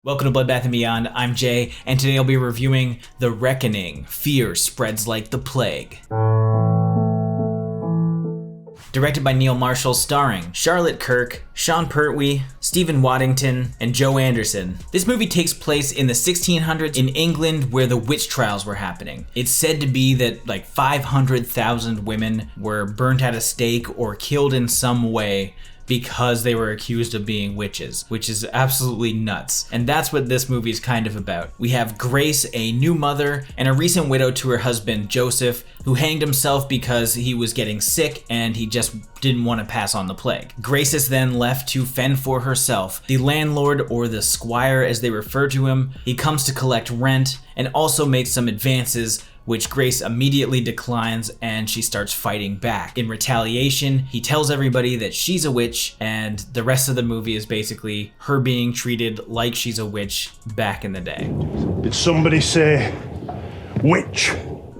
Welcome to Bloodbath & Beyond, I'm Jay, and today I'll be reviewing The Reckoning, Fear Spreads Like the Plague. Directed by Neil Marshall, starring Charlotte Kirk, Sean Pertwee, Steven Waddington, and Joe Anderson. This movie takes place in the 1600s in England where the witch trials were happening. It's said to be that like 500,000 women were burnt at a stake or killed in some way because they were accused of being witches, which is absolutely nuts. And that's what this movie is kind of about. We have Grace, a new mother, and a recent widow to her husband, Joseph, who hanged himself because he was getting sick and he just didn't want to pass on the plague. Grace is then left to fend for herself. The landlord, or the squire as they refer to him, he comes to collect rent and also makes some advances, which Grace immediately declines and she starts fighting back. In retaliation, he tells everybody that she's a witch, and the rest of the movie is basically her being treated like she's a witch back in the day. Did somebody say witch?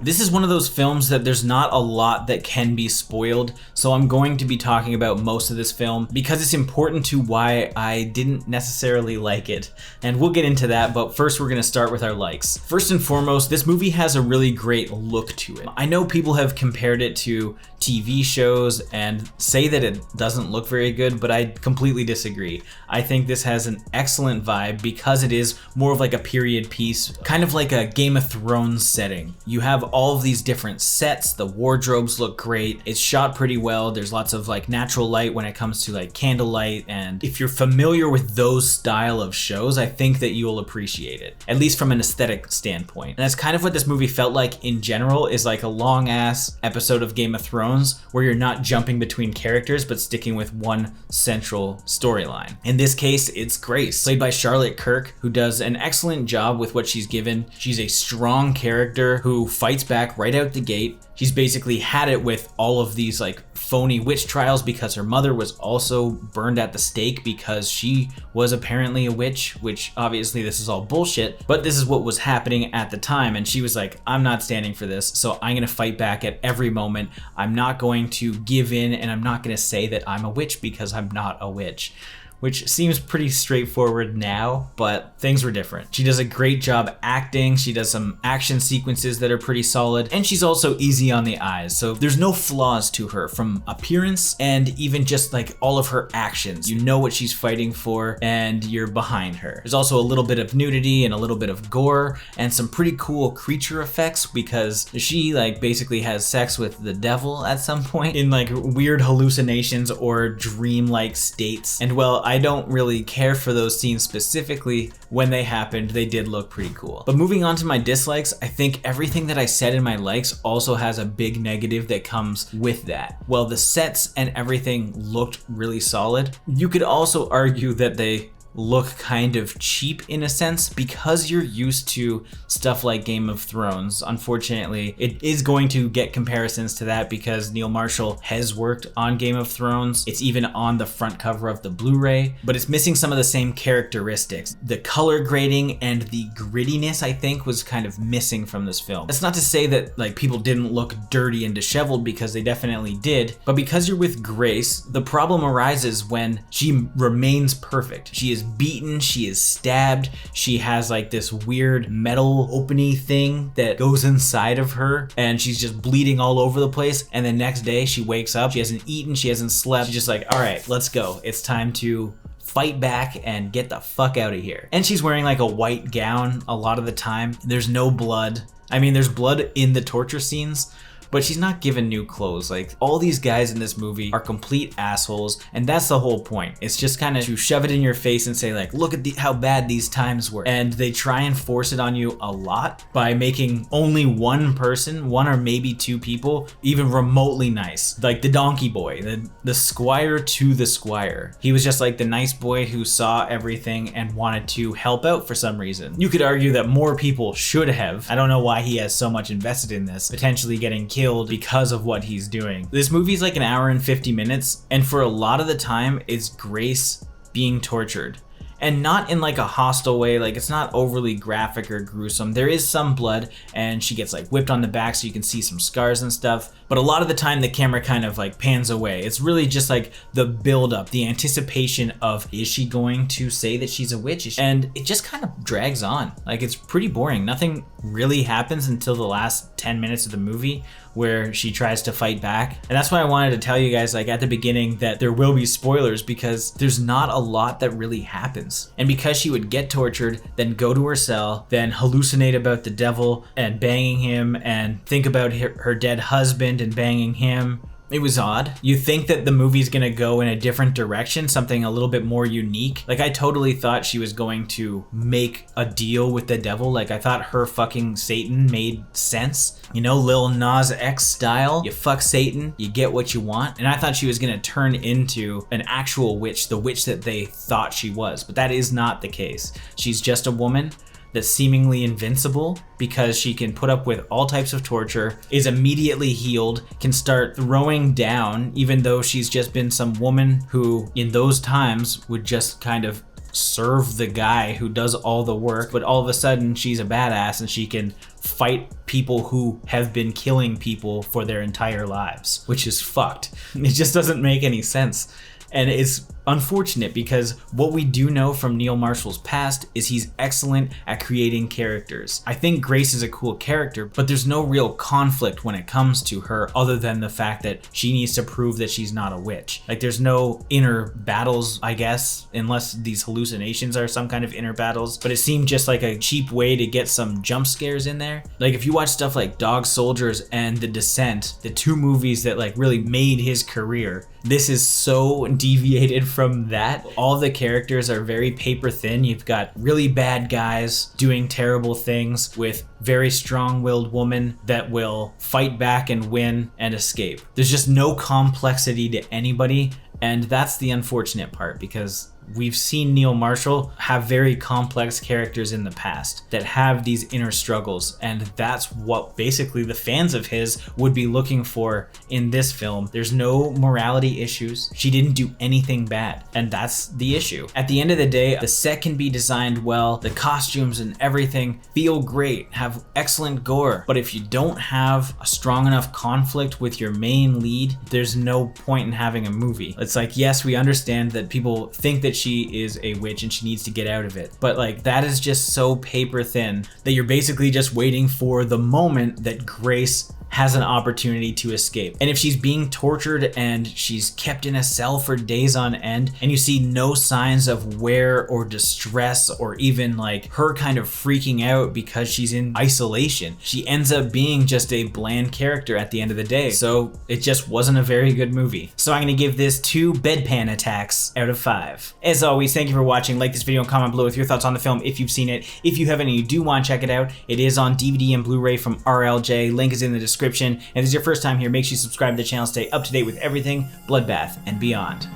This is one of those films that there's not a lot that can be spoiled, so I'm going to be talking about most of this film because it's important to why I didn't necessarily like it. And we'll get into that, but first we're gonna start with our likes. First and foremost, this movie has a really great look to it. I know people have compared it to TV shows and say that it doesn't look very good, but I completely disagree. I think this has an excellent vibe because it is more of like a period piece, kind of like a Game of Thrones setting. You have all of these different sets, the wardrobes look great, it's shot pretty well, there's lots of like natural light when it comes to like candlelight, and if you're familiar with those style of shows, I think that you'll appreciate it, at least from an aesthetic standpoint. And that's kind of what this movie felt like in general, is like a long ass episode of Game of Thrones where you're not jumping between characters but sticking with one central storyline. In this case, it's Grace, played by Charlotte Kirk, who does an excellent job with what she's given. She's a strong character who fights back right out the gate. She's basically had it with all of these like phony witch trials because her mother was also burned at the stake because she was apparently a witch, which obviously this is all bullshit, but this is what was happening at the time. And she was like, I'm not standing for this, so I'm gonna fight back at every moment. I'm not going to give in, and I'm not gonna say that I'm a witch because I'm not a witch. Which seems pretty straightforward now, but things were different. She does a great job acting, she does some action sequences that are pretty solid, and she's also easy on the eyes, so there's no flaws to her from appearance and even just like all of her actions. You know what she's fighting for and you're behind her. There's also a little bit of nudity and a little bit of gore and some pretty cool creature effects because she like basically has sex with the devil at some point in like weird hallucinations or dream-like states. And well, I don't really care for those scenes specifically. When they happened, they did look pretty cool. But moving on to my dislikes, I think everything that I said in my likes also has a big negative that comes with that. Well, the sets and everything looked really solid. You could also argue that they look kind of cheap in a sense because you're used to stuff like Game of Thrones. Unfortunately, it is going to get comparisons to that because Neil Marshall has worked on Game of Thrones. It's even on the front cover of the Blu-ray, but it's missing some of the same characteristics. The color grading and the grittiness, I think, was kind of missing from this film. That's not to say that like people didn't look dirty and disheveled, because they definitely did, but because you're with Grace, the problem arises when she remains perfect. She is beaten, she is stabbed, she has like this weird metal opening thing that goes inside of her, and she's just bleeding all over the place. And the next day she wakes up, she hasn't eaten, she hasn't slept, she's just like, all right, let's go, it's time to fight back and get the fuck out of here. And she's wearing like a white gown a lot of the time. There's no blood. I mean, there's blood in the torture scenes, but she's not given new clothes. Like, all these guys in this movie are complete assholes, and that's the whole point. It's just kind of to shove it in your face and say like, look at how bad these times were. And they try and force it on you a lot by making only one person, one or maybe two people, even remotely nice. Like the donkey boy, the squire to the squire. He was just like the nice boy who saw everything and wanted to help out for some reason. You could argue that more people should have. I don't know why he has so much invested in this, potentially getting killed because of what he's doing. This movie's like an hour and 50 minutes, and for a lot of the time, it's Grace being tortured. and not in like a hostile way. Like, it's not overly graphic or gruesome. There is some blood, and she gets like whipped on the back so you can see some scars and stuff. But a lot of the time the camera kind of like pans away. It's really just like the build up, the anticipation of, is she going to say that she's a witch? And it just kind of drags on. Like, it's pretty boring. Nothing really happens until the last 10 minutes of the movie where she tries to fight back. And that's why I wanted to tell you guys, like, at the beginning that there will be spoilers, because there's not a lot that really happens. And because she would get tortured, then go to her cell, then hallucinate about the devil and banging him, and think about her dead husband and banging him. It was odd. You think that the movie's gonna go in a different direction, something a little bit more unique. Like, I totally thought she was going to make a deal with the devil. Like, I thought her fucking Satan made sense. You know, Lil Nas X style. You fuck Satan, you get what you want. And I thought she was gonna turn into an actual witch, the witch that they thought she was. But that is not the case. She's just a woman that's seemingly invincible because she can put up with all types of torture, is immediately healed, can start throwing down, even though she's just been some woman who in those times would just kind of serve the guy who does all the work. But all of a sudden she's a badass and she can fight people who have been killing people for their entire lives, which is fucked. It just doesn't make any sense. And it's unfortunate because what we do know from Neil Marshall's past is he's excellent at creating characters. I think Grace is a cool character, but there's no real conflict when it comes to her other than the fact that she needs to prove that she's not a witch. Like, there's no inner battles, I guess, unless these hallucinations are some kind of inner battles, but it seemed just like a cheap way to get some jump scares in there. Like, if you watch stuff like Dog Soldiers and The Descent, the two movies that like really made his career, this is so deviated from that. All the characters are very paper thin. You've got really bad guys doing terrible things with very strong-willed women that will fight back and win and escape. There's just no complexity to anybody, and that's the unfortunate part, because we've seen Neil Marshall have very complex characters in the past that have these inner struggles, and that's what basically the fans of his would be looking for in this film. There's no morality issues. She didn't do anything bad, and that's the issue. At the end of the day, the set can be designed well, the costumes and everything feel great, have excellent gore, but if you don't have a strong enough conflict with your main lead, there's no point in having a movie. It's like, yes, we understand that people think that she is a witch and she needs to get out of it, but like, that is just so paper thin that you're basically just waiting for the moment that Grace has an opportunity to escape. And if she's being tortured and she's kept in a cell for days on end, and you see no signs of wear or distress or even like her kind of freaking out because she's in isolation, she ends up being just a bland character at the end of the day. So it just wasn't a very good movie. So I'm gonna give this 2 bedpan attacks out of 5. As always, thank you for watching. Like this video and comment below with your thoughts on the film if you've seen it. If you haven't and you do want to check it out, it is on DVD and Blu-ray from RLJ. Link is in the description. And if this is your first time here, make sure you subscribe to the channel, stay up to date with everything Bloodbath and beyond.